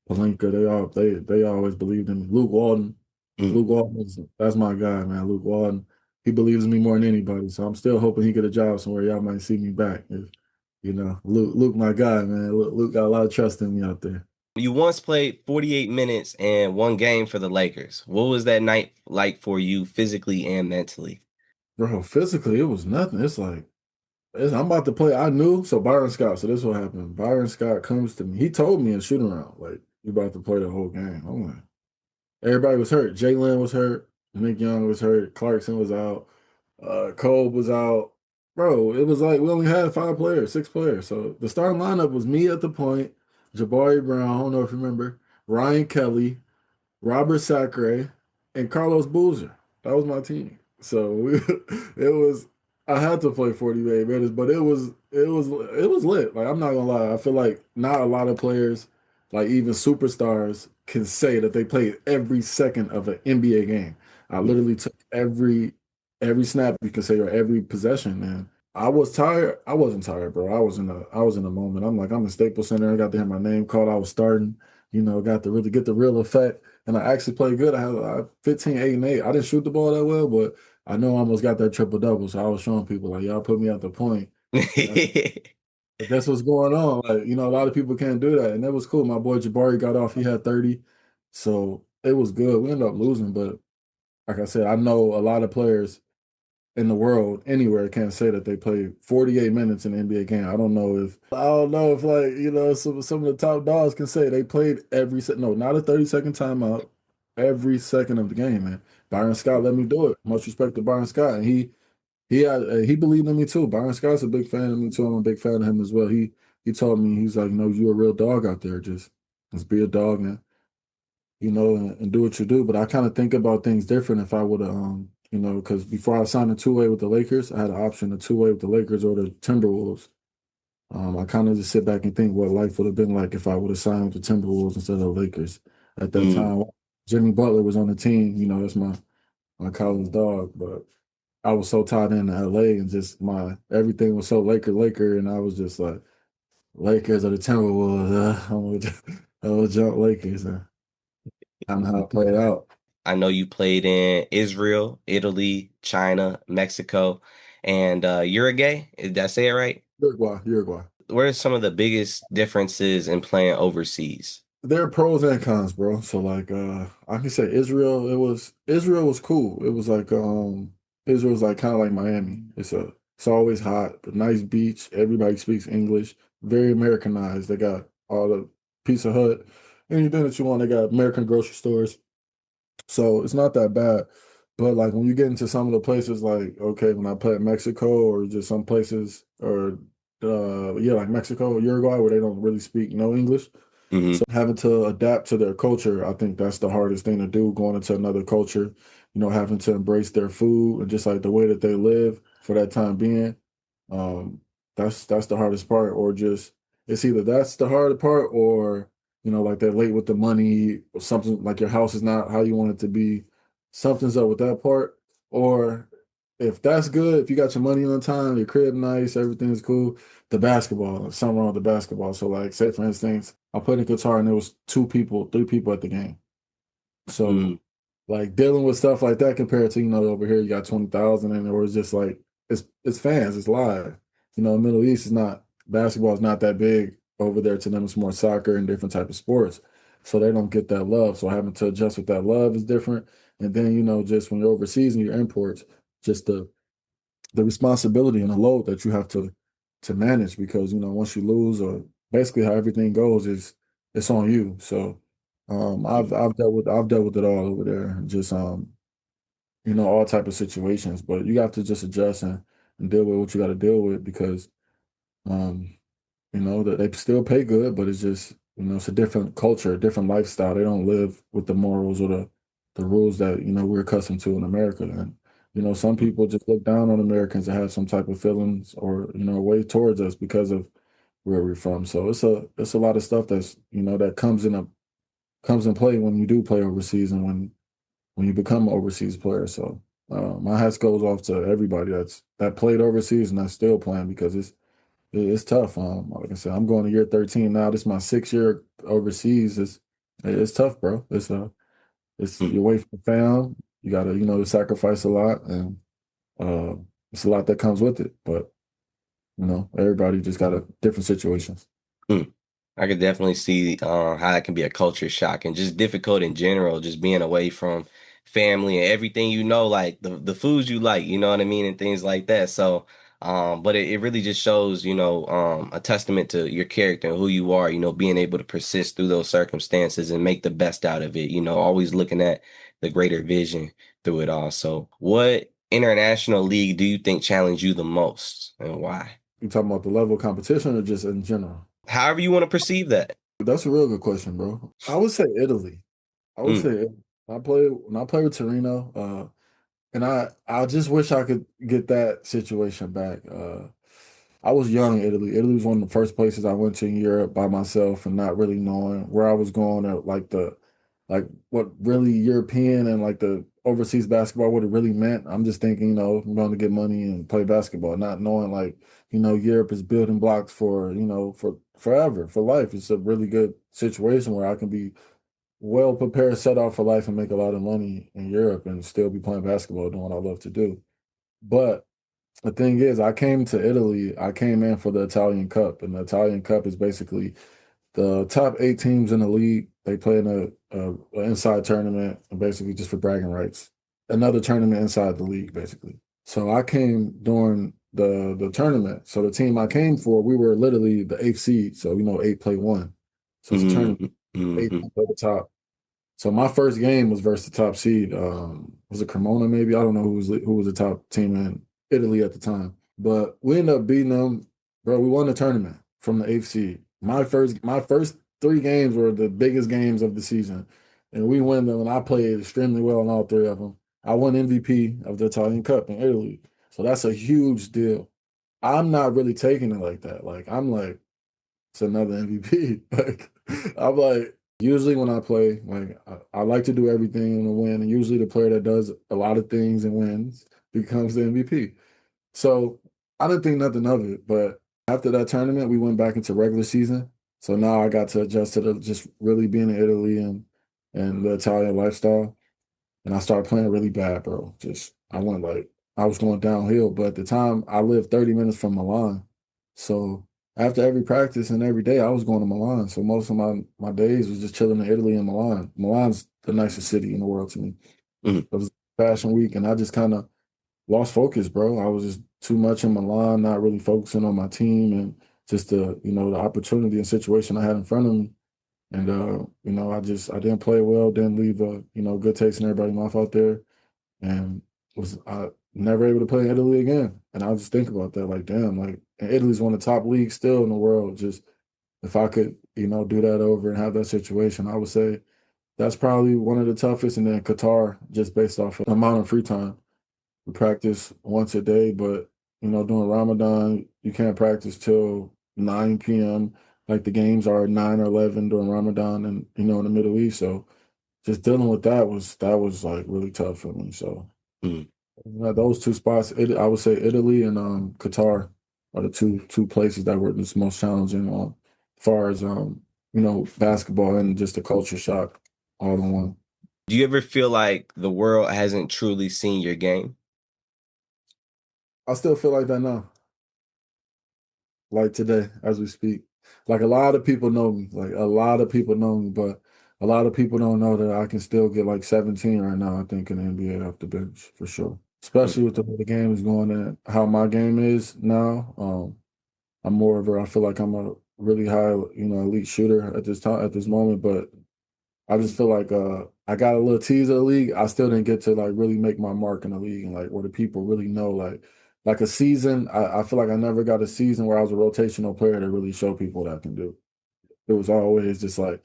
Pelinka. They always believed in me. Luke Walton. Luke Walton, that's my guy, man. Luke Walton. He believes in me more than anybody. So I'm still hoping he get a job somewhere. Y'all might see me back. Luke, my guy, man. Luke got a lot of trust in me out there. You once played 48 minutes and one game for the Lakers. What was that night like for you physically and mentally? Bro, physically, it was nothing. It's like, I'm about to play. I knew. So Byron Scott, so this is what happened. Byron Scott comes to me. He told me in shooting around, like, you about to play the whole game. I'm like, everybody was hurt. Jalen was hurt. Nick Young was hurt. Clarkson was out. Cole was out. Bro, it was like we only had 6 players. So the starting lineup was me at the point, Jabari Brown, I don't know if you remember, Ryan Kelly, Robert Sacre, and Carlos Boozer. That was my team. So I had to play 48 minutes, but it was lit. Like, I'm not gonna lie. I feel like not a lot of players, like even superstars, can say that they played every second of an NBA game. I literally took every snap you can say, or every possession, man. I was tired. I wasn't tired, bro. I was in a moment. I'm like, I'm in Staples Center. I got to hear my name called. I was starting, got to really get the real effect. And I actually played good. I had 15, 8, and 8. I didn't shoot the ball that well, but I know I almost got that triple-double. So I was showing people, like, y'all put me at the point. That's what's going on. Like, a lot of people can't do that. And that was cool. My boy Jabari got off. He had 30. So it was good. We ended up losing, but like I said, I know a lot of players in the world anywhere can't say that they played 48 minutes in an NBA game. I don't know if some of the top dogs can say they played every second. No, not a 30-second timeout. Every second of the game, man. Byron Scott let me do it. Much respect to Byron Scott, and he believed in me too. Byron Scott's a big fan of me too. I'm a big fan of him as well. He told me, he's like, you're a real dog out there. Just be a dog, man. And do what you do. But I kind of think about things different if I would have, because before I signed a two-way with the Lakers, I had an option, a two-way with the Lakers or the Timberwolves. I kind of just sit back and think what life would have been like if I would have signed with the Timberwolves instead of the Lakers. At that time, Jimmy Butler was on the team. That's my college dog. But I was so tied into LA and just everything was so Laker, and I was just like, Lakers or the Timberwolves. I'm gonna jump Lakers. Kind of how it played out. I know you played in Israel, Italy, China, Mexico, and Uruguay. Did I say it right? Uruguay. what are some of the biggest differences in playing overseas? There are pros and cons, bro. So like I can say Israel was cool. It was like Israel was like kind of like Miami. It's always hot, but nice beach. Everybody speaks English. Very Americanized. They got all the Pizza Hut, anything that you want. They got American grocery stores. So it's not that bad. But like when you get into some of the places like, okay, when I play in Mexico or just some places or yeah, like Mexico or Uruguay where they don't really speak no English. Mm-hmm. So having to adapt to their culture, I think that's the hardest thing to do, going into another culture, having to embrace their food and just like the way that they live for that time being. Um, that's the hardest part, or just it's either that's the hard part or, like they're late with the money or something like your house is not how you want it to be. Something's up with that part. Or if that's good, if you got your money on time, your crib nice, everything's cool, the basketball, something wrong with the basketball. So like say for instance, I played in Qatar and there was 3 people at the game. So like dealing with stuff like that compared to, over here you got 20,000 and or it's just like it's fans, it's live. The Middle East is not basketball is not that big over there to them. It's more soccer and different type of sports. So they don't get that love. So having to adjust with that love is different. And then, just when you're overseas and you're imports, just the responsibility and the load that you have to manage because, once you lose or basically how everything goes is it's on you. So I've dealt with it all over there. Just all type of situations. But you have to just adjust and deal with what you got to deal with because that they still pay good, but it's just, it's a different culture, a different lifestyle. They don't live with the morals or the rules that, we're accustomed to in America. And, some people just look down on Americans and have some type of feelings or, way towards us because of where we're from. So it's a lot of stuff that's, that comes in play when you do play overseas and when you become an overseas player. So my hat goes off to everybody that played overseas and that's still playing because it's tough. Like I said, I'm going to year 13 now. This is my 6th year overseas. It's tough, bro. It's you're away from fam. You gotta, sacrifice a lot, and it's a lot that comes with it. But everybody just got different situations. I could definitely see how that can be a culture shock and just difficult in general, just being away from family and everything, like the foods you like, you know what I mean, and things like that. So, but it really just shows, a testament to your character and who you are, being able to persist through those circumstances and make the best out of it, always looking at the greater vision through it all. So what international league do you think challenged you the most and why? You talking about the level of competition or just in general? However you want to perceive that. That's a real good question, bro. I would say Italy. I played with Torino, and I just wish I could get that situation back. I was young in Italy. Italy was one of the first places I went to in Europe by myself and not really knowing where I was going or like what really European and like the overseas basketball, what it really meant. I'm just thinking, I'm going to get money and play basketball, not knowing like, Europe is building blocks for, for forever, for life. It's a really good situation where I can be well prepared, set out for life and make a lot of money in Europe and still be playing basketball, doing what I love to do. But the thing is, I came to Italy, I came in for the Italian Cup, and the Italian Cup is basically the top 8 teams in the league. They play in a inside tournament, and basically just for bragging rights. Another tournament inside the league, basically. So I came during the tournament. So the team I came for, we were literally the 8th seed. So 8 play 1. So it's a tournament. 8 play the top. So my first game was versus the top seed. Was it Cremona? Maybe I don't know who was the top team in Italy at the time. But we ended up beating them, bro. We won the tournament from the 8th seed. My first 3 games were the biggest games of the season, and we won them. And I played extremely well in all 3 of them. I won MVP of the Italian Cup in Italy, so that's a huge deal. I'm not really taking it like that. Like I'm like, it's another MVP. Like I'm like, usually when I play, like I like to do everything to win, and usually the player that does a lot of things and wins becomes the MVP. So I didn't think nothing of it, but after that tournament, we went back into regular season. So now I got to adjust to just really being in Italy and the Italian lifestyle. And I started playing really bad, bro. I was going downhill. But at the time, I lived 30 minutes from Milan. So after every practice and every day, I was going to Milan. So most of my days was just chilling in Italy and Milan. Milan's the nicest city in the world to me. Mhm. It was Fashion Week, and I just kind of lost focus, bro. I was just too much in Milan, not really focusing on my team and just the opportunity and situation I had in front of me. And I didn't play well, didn't leave a good taste in everybody's mouth out there, and was never able to play in Italy again. And I just think about that, like, damn, like, and Italy's one of the top leagues still in the world. Just if I could, do that over and have that situation, I would say that's probably one of the toughest. And then Qatar, just based off of the amount of free time. We practice once a day, but during Ramadan, you can't practice till 9 p.m. Like the games are at 9 or 11 during Ramadan and in the Middle East. So just dealing with that was like really tough for me. So Mhm. those two spots, I would say Italy and Qatar are the two places that were the most challenging as far as basketball and just the culture shock all in one. Do you ever feel like the world hasn't truly seen your game? I still feel like that now. Like today, as we speak. Like a lot of people know me. Like a lot of people know me, but a lot of people don't know that I can still get like 17 right now, I think, in the NBA off the bench for sure. Especially with the way the game is going and how my game is now. I'm more of I feel like I'm a really high, elite shooter at this moment, but I just feel like I got a little tease of the league. I still didn't get to like really make my mark in the league and like where the people really know like a season. I feel like I never got a season where I was a rotational player to really show people what I can do. It was always just like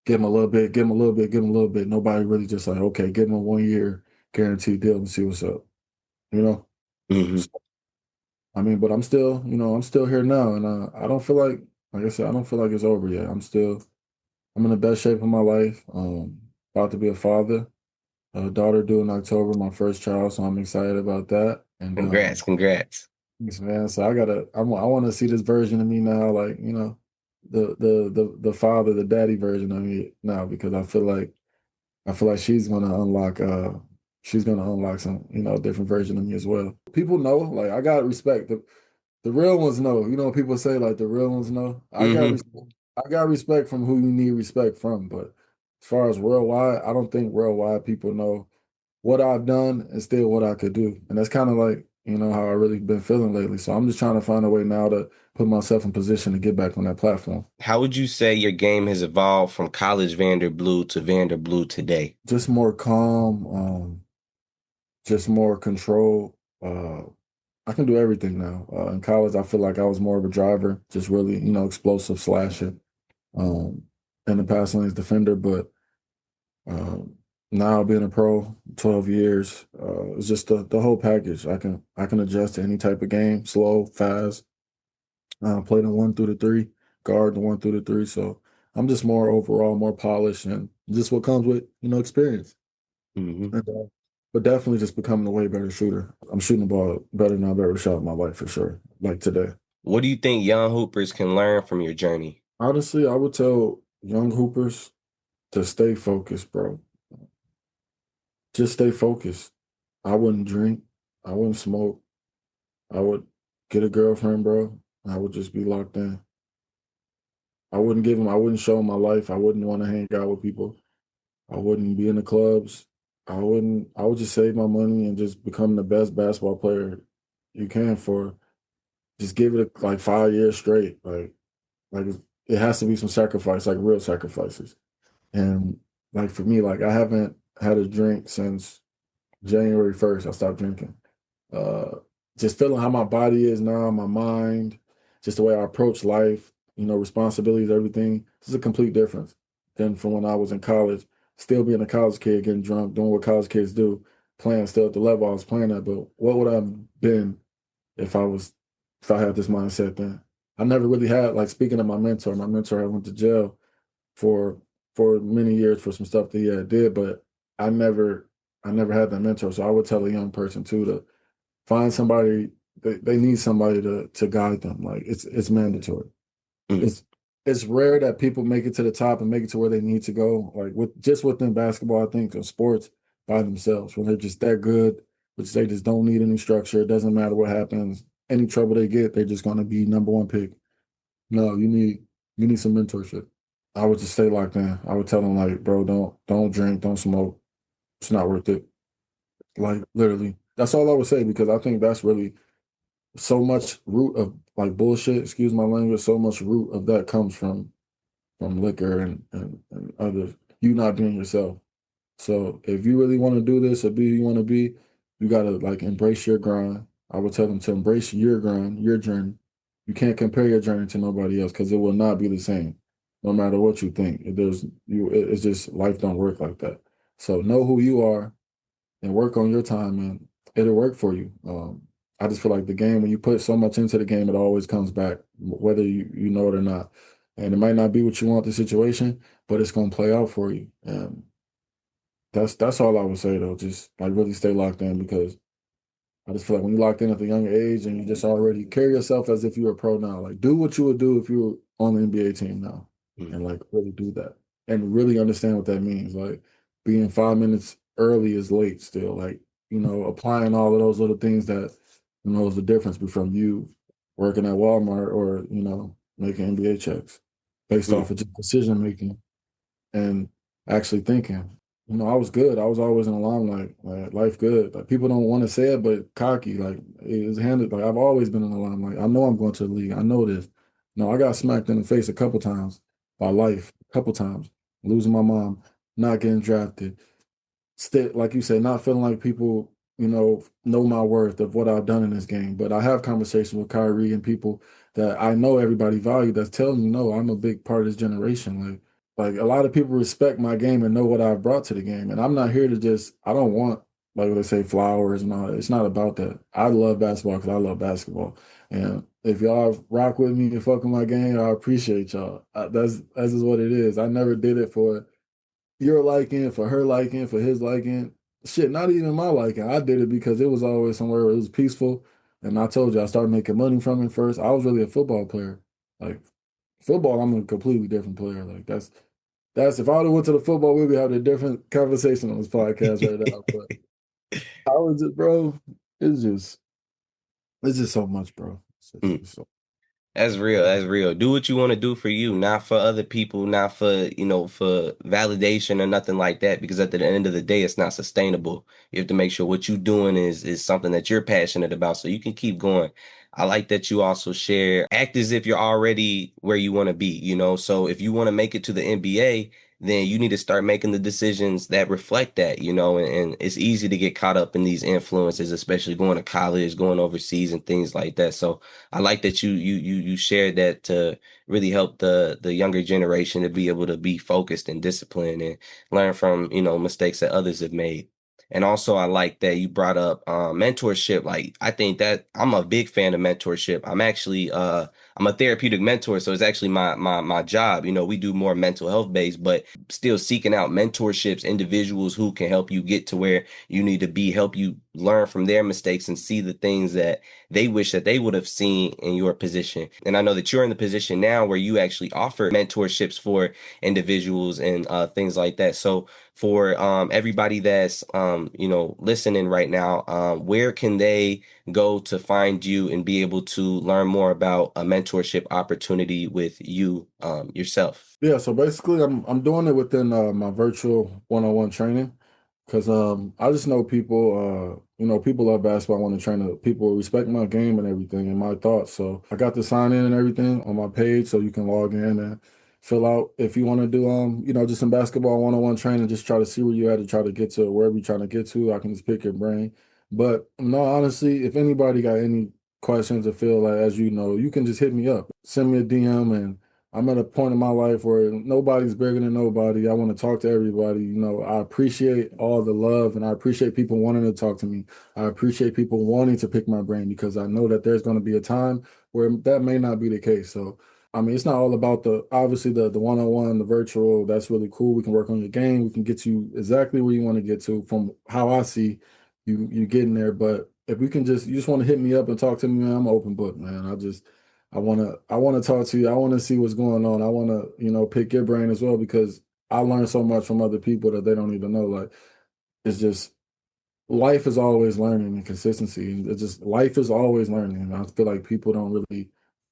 give them a little bit, give them a little bit, give them a little bit. Nobody really just like, okay, give them a 1 year guaranteed deal and see what's up. Mhm. So, I mean, but I'm still here now, and I don't feel like I said, I don't feel like it's over yet. I'm in the best shape of my life. About to be a father, a daughter due in October, my first child, so I'm excited about that. And Congrats. thanks, man. So I want to see this version of me now, like the father, the daddy version of me now, because I feel like she's gonna unlock some different version of me as well. People know, like I got respect. The real ones know. People say like the real ones know. I got respect from who you need respect from. But as far as worldwide, I don't think worldwide people know what I've done and still what I could do. And that's kind of like, how I really been feeling lately. So I'm just trying to find a way now to put myself in position to get back on that platform. How would you say your game has evolved from college Vander Blue to Vander Blue today? Just more calm, just more control. I can do everything now. In college, I feel like I was more of a driver, just really, explosive slasher, and the pass lanes defender. But now being a pro, 12 years, it's just the whole package. I can adjust to any type of game, slow, fast. Play the 1 through the 3, guard the 1 through the 3. So I'm just more overall, more polished, and just what comes with experience. Mhm. And, but definitely just becoming a way better shooter. I'm shooting the ball better than I've ever shot in my life for sure. Like today. What do you think young hoopers can learn from your journey? Honestly, I would tell young hoopers to stay focused, bro. Just stay focused. I wouldn't drink. I wouldn't smoke. I would get a girlfriend, bro. I would just be locked in. I wouldn't show them my life. I wouldn't want to hang out with people. I wouldn't be in the clubs. I would just save my money and just become the best basketball player you can for just give it like 5 years straight. Like it has to be some sacrifice, like real sacrifices. And like for me, like I haven't had a drink since January 1st. I stopped drinking. Uh, just feeling how my body is now, my mind, just the way I approach life, responsibilities, everything. This is a complete difference than from when I was in college, still being a college kid, getting drunk, doing what college kids do, playing still at the level I was playing at. But what would I have been if I had this mindset then? I never really had, like, speaking of my mentor had went to jail for many years for some stuff that he had did, but I never had that mentor. So I would tell a young person too to find somebody. They need somebody to guide them. Like it's mandatory. Mm. It's rare that people make it to the top and make it to where they need to go. Like within basketball, I think, or sports by themselves when they're just that good, which they just don't need any structure. It doesn't matter what happens. Any trouble they get, they're just going to be number one pick. No, you need some mentorship. I would just stay locked in. I would tell them like, bro, don't drink, don't smoke. It's not worth it. Like literally, that's all I would say because I think that's really so much root of like bullshit. Excuse my language. So much root of that comes from liquor and other you not being yourself. So if you really want to do this or be who you want to be, you gotta like embrace your grind. I would tell them to embrace your grind, your journey. You can't compare your journey to nobody else because it will not be the same, no matter what you think. It's just life don't work like that. So know who you are and work on your time, and it'll work for you. I just feel like the game, when you put so much into the game, it always comes back, whether you know it or not. And it might not be what you want the situation, but it's gonna play out for you. And that's all I would say though. Just like really stay locked in because I just feel like when you're locked in at a young age and you just already carry yourself as if you were a pro now, like do what you would do if you were on the NBA team now, and like really do that and really understand what that means. Like being 5 minutes early is late still. Like applying all of those little things that is the difference from you working at Walmart or making NBA checks based off of just decision making and actually thinking. I was good. I was always in the limelight. Like life good. Like people don't want to say it, but cocky. Like it was handed. Like I've always been in the limelight. I know I'm going to the league. I know this. No, I got smacked in the face a couple times by life. A couple times, losing my mom, not getting drafted. Still, like you said, not feeling like people, know my worth of what I've done in this game. But I have conversations with Kyrie and people that I know everybody value that's telling me, no, I'm a big part of this generation. Like a lot of people respect my game and know what I've brought to the game. And I'm not here to I don't want, like they say, flowers and all that. It's not about that. I love basketball because I love basketball. And if y'all rock with me and fuck with my game, I appreciate y'all. That's just what it is. I never did it for your liking, for her liking, for his liking. Shit, not even my liking. I did it because it was always somewhere where it was peaceful. And I told you I started making money from it first. I was really a football player. Like football, I'm a completely different player. Like that's if I would have went to the football, we'd be having a different conversation on this podcast right now. But I was just, bro, it's just so much, bro. It's so That's real. That's real. Do what you want to do for you, not for other people, not for, for validation or nothing like that. Because at the end of the day, it's not sustainable. You have to make sure what you're doing is something that you're passionate about so you can keep going. I like that you also share, act as if you're already where you want to be, So if you want to make it to the NBA, then you need to start making the decisions that reflect that, and it's easy to get caught up in these influences, especially going to college, going overseas and things like that. So I like that you shared that to really help the younger generation to be able to be focused and disciplined and learn from, mistakes that others have made. And also I like that you brought up mentorship. Like I think that I'm a big fan of mentorship. I'm a therapeutic mentor, so it's actually my job. We do more mental health based, but still seeking out mentorships, individuals who can help you get to where you need to be, help you learn from their mistakes and see the things that they wish that they would have seen in your position. And I know that you're in the position now where you actually offer mentorships for individuals and things like that. So for everybody that's listening right now, where can they go to find you and be able to learn more about a mentorship opportunity with you yourself? Yeah, so basically I'm doing it within my virtual one-on-one training. Because I just know people, people love basketball. I want to train people respect my game and everything and my thoughts. So I got the sign in and everything on my page, so you can log in and fill out if you want to do, just some basketball one-on-one training. Just try to see where you at to try to get to wherever you're trying to get to. I can just pick your brain. But no, honestly, if anybody got any questions or feel like, as you can just hit me up, send me a DM, and I'm at a point in my life where nobody's bigger than nobody. I want to talk to everybody. I appreciate all the love and I appreciate people wanting to talk to me. I appreciate people wanting to pick my brain because I know that there's going to be a time where that may not be the case. So, it's not all about obviously the one-on-one, the virtual. That's really cool. We can work on your game. We can get you exactly where you want to get to from how I see you getting there. But if you just want to hit me up and talk to me, man, I'm an open book, man. I wanna talk to you. I wanna see what's going on. I wanna, pick your brain as well because I learn so much from other people that they don't even know. Like it's just life is always learning and consistency. It's just life is always learning. And I feel like people don't really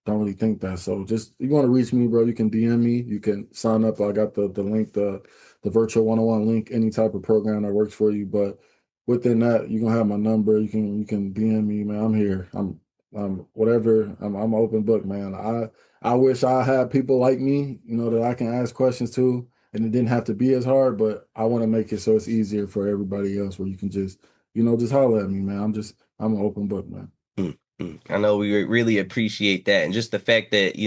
don't really think that. So just, you want to reach me, bro, you can DM me. You can sign up. I got the link, the virtual one-on-one link, any type of program that works for you. But within that, you're going to have my number. You can DM me, man. I'm here. I'm whatever. I'm open book, man. I wish I had people like me, that I can ask questions to, and it didn't have to be as hard, but I want to make it so it's easier for everybody else, where you can just, just holler at me, man. I'm an open book, man. I know we really appreciate that. And just the fact that,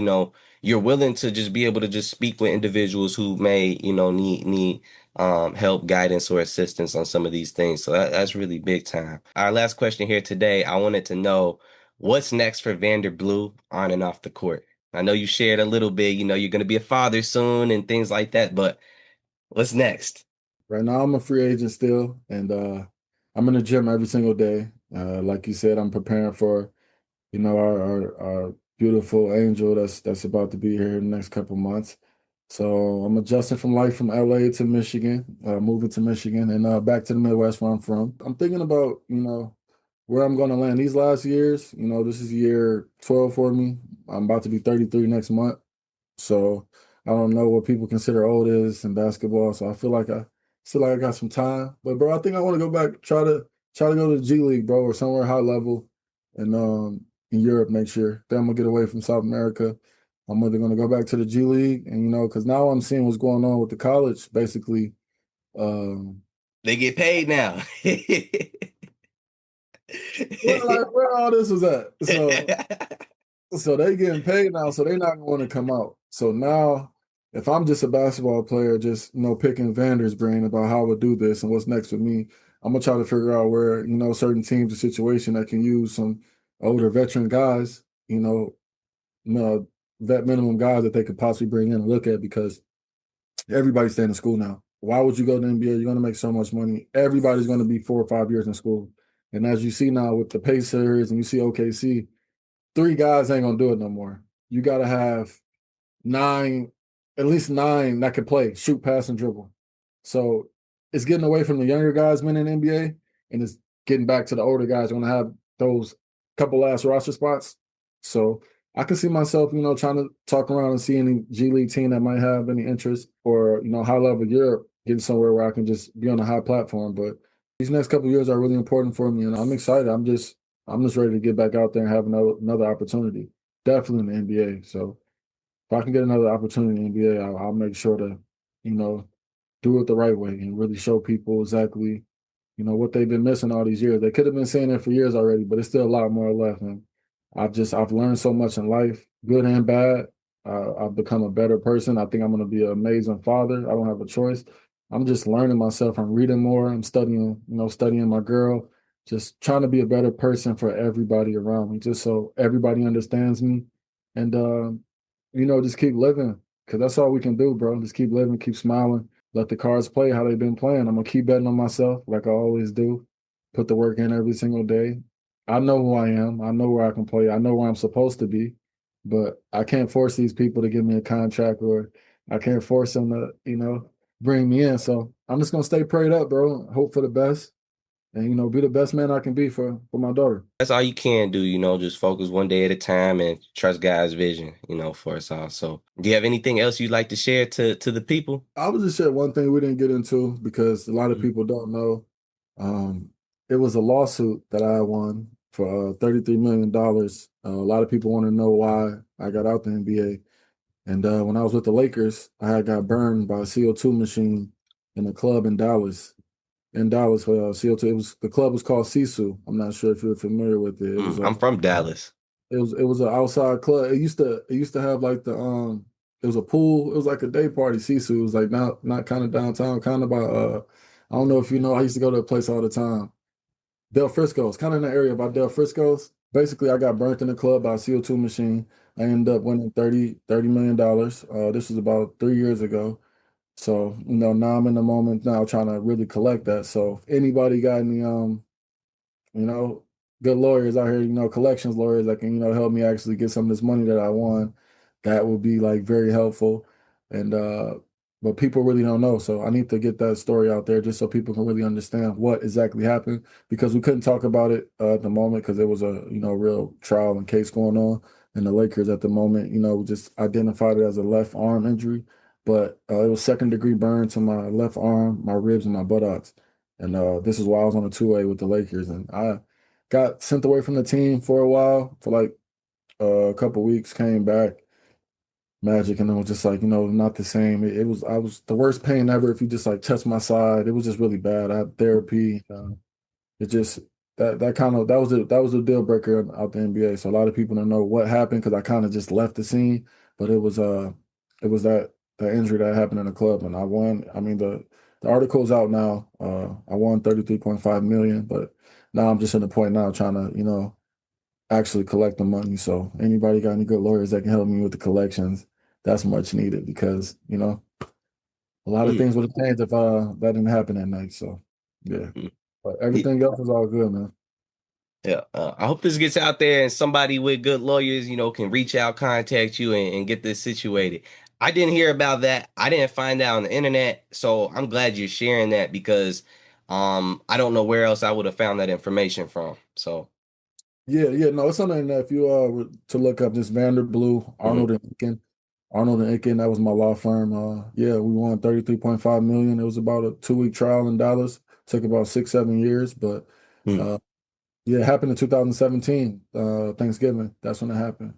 you're willing to just be able to just speak with individuals who may, need help, guidance, or assistance on some of these things. So that's really big time. Our last question here today, I wanted to know what's next for Vander Blue on and off the court. I know you shared a little bit, you're going to be a father soon and things like that, but what's next? Right now, I'm a free agent still, and I'm in the gym every single day. Like you said, I'm preparing for, our beautiful angel that's about to be here in the next couple months. So I'm adjusting from life from LA to Michigan, moving to Michigan, and back to the Midwest where I'm from. I'm thinking about, where I'm going to land these last years. This is year 12 for me. I'm about to be 33 next month. So I don't know what people consider old is in basketball. So I feel like I got some time. But bro, I think I want to go back, try to go to the G League, bro, or somewhere high level, and in Europe next year. Then I'm gonna get away from South America. I'm either gonna go back to the G League, and because now I'm seeing what's going on with the college. Basically, they get paid now. where all this was at. So they getting paid now, so they're not going to come out. So now, if I'm just a basketball player, just picking Vander's brain about how to do this and what's next for me, I'm gonna try to figure out where certain teams or situation that can use some older veteran guys, vet minimum guys that they could possibly bring in and look at, because everybody's staying in school now. Why would you go to the NBA? You're going to make so much money. Everybody's going to be 4 or 5 years in school. And as you see now with the Pacers and you see OKC, 3 guys ain't going to do it no more. You got to have 9, at least 9 that can play, shoot, pass, and dribble. So it's getting away from the younger guys winning the NBA, and it's getting back to the older guys going to have those couple last roster spots. So I can see myself, trying to talk around and see any G League team that might have any interest, or, high level Europe, getting somewhere where I can just be on a high platform. But these next couple of years are really important for me, and I'm excited. I'm just ready to get back out there and have another opportunity. Definitely in the NBA. So if I can get another opportunity in the NBA, I'll make sure to, do it the right way and really show people exactly, what they've been missing all these years. They could have been saying it for years already, but it's still a lot more left. And I've learned so much in life, good and bad. I've become a better person. I think I'm going to be an amazing father. I don't have a choice. I'm just learning myself. I'm reading more. I'm studying, studying my girl, just trying to be a better person for everybody around me, just so everybody understands me. And, just keep living, because that's all we can do, bro. Just keep living, keep smiling, let the cards play how they've been playing. I'm going to keep betting on myself like I always do, put the work in every single day. I know who I am. I know where I can play. I know where I'm supposed to be, but I can't force these people to give me a contract, or I can't force them to, bring me in. So I'm just going to stay prayed up, bro. Hope for the best and, be the best man I can be for my daughter. That's all you can do, just focus one day at a time and trust God's vision, for us all. So do you have anything else you'd like to share to the people? I would just share one thing we didn't get into, because a lot of people don't know. It was a lawsuit that I won for $33 million. A lot of people want to know why I got out the NBA. And when I was with the Lakers, I had got burned by a CO2 machine in a club in Dallas. For CO2. The club was called Sisu. I'm not sure if you're familiar with it. I'm from Dallas. It was an outside club. It used to have like it was a pool. It was like a day party. Sisu. It was like not kind of downtown, kind of by I don't know if you know. I used to go to a place all the time. Del Frisco's, kind of in the area by Del Frisco's. Basically, I got burnt in the club by a CO2 machine. I ended up winning $30 million. This was about 3 years ago. So, now I'm in the moment now trying to really collect that. So if anybody got any, good lawyers out here, collections lawyers that can, help me actually get some of this money that I won, that would be like very helpful. And, but people really don't know. So I need to get that story out there just so people can really understand what exactly happened, because we couldn't talk about it at the moment because there was a, real trial and case going on. in the Lakers at the moment. You know, just identified it as a left arm injury, but it was second-degree burn to my left arm, my ribs, and my buttocks. And this is why I was on a two-way with the Lakers, and I got sent away from the team for a while, for like a couple weeks, came back. Magic, and it was just like, you know, not the same. I was the worst pain ever. If you just like touch my side, it was just really bad. I had therapy. It just that was a deal breaker out the NBA. So a lot of people don't know what happened because I kind of just left the scene. But it was that injury that happened in the club, and I won. I mean the article's out now. I won 33.5 million, but now I'm just in the point now trying to, you know, actually collect the money. So anybody got any good lawyers that can help me with the collections, that's much needed because, you know, a lot of things would have changed if that didn't happen that night. So yeah. But everything else is all good, man. Yeah. I hope this gets out there and somebody with good lawyers, you know, can reach out, contact you and get this situated. I didn't hear about that. I didn't find out on the internet. So I'm glad you're sharing that because I don't know where else I would have found that information from. So Yeah, no, it's on the internet. If you were to look up this Vander Blue, Arnold and Inkin. Arnold and Inkin, that was my law firm. Yeah, we won 33.5 million. It was about a 2-week trial in Dallas. Took about 6-7 years, but yeah, it happened in 2017, Thanksgiving. That's when it happened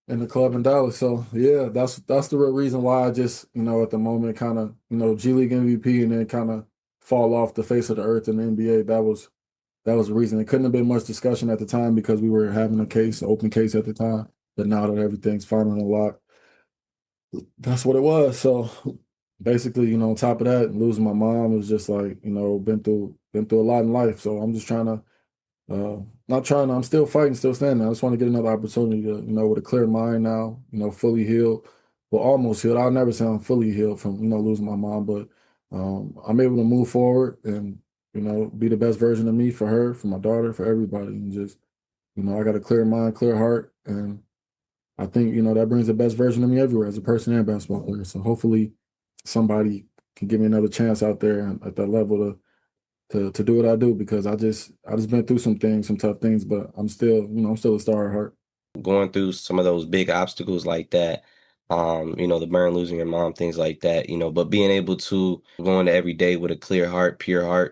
in the club in Dallas. So yeah, that's the real reason why I just, you know, at the moment kind of, you know, G League MVP and then kind of fall off the face of the earth in the NBA. That was the reason. It couldn't have been much discussion at the time because we were having an open case at the time. But now that everything's finally unlocked, that's what it was. So basically, you know, on top of that, losing my mom was just like, you know, been through a lot in life. So I'm just trying to I'm still fighting, still standing. I just want to get another opportunity to, you know, with a clear mind now, you know, fully healed. Well, almost healed. I'll never say I'm fully healed from, you know, losing my mom, but I'm able to move forward and, you know, be the best version of me for her, for my daughter, for everybody. And just, you know, I got a clear mind, clear heart. And I think, you know, that brings the best version of me everywhere as a person and basketball player. So hopefully somebody can give me another chance out there at that level to do what I do because I just been through some things, some tough things, but I'm still, you know, I'm still a star at heart. going through some of those big obstacles like that, you know, the burn, losing your mom, things like that, you know, but being able to go into every day with a clear heart,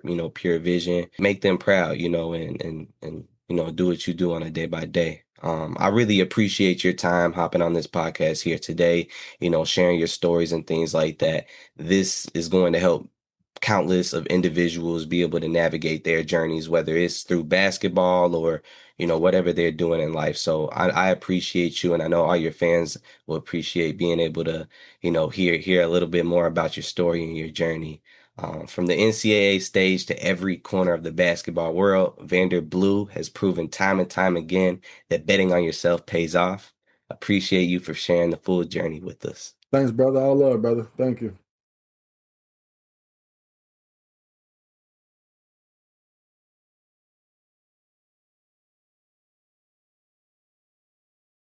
you know, pure vision, make them proud, you know, and you know, do what you do on a day by day. I really appreciate your time hopping on this podcast here today, you know, sharing your stories and things like that. This is going to help countless of individuals be able to navigate their journeys, whether it's through basketball or, you know, whatever they're doing in life. So I appreciate you. And I know all your fans will appreciate being able to, you know, hear a little bit more about your story and your journey. From the NCAA stage to every corner of the basketball world, Vander Blue has proven time and time again that betting on yourself pays off. Appreciate you for sharing the full journey with us. Thanks, brother. All love, brother. Thank you.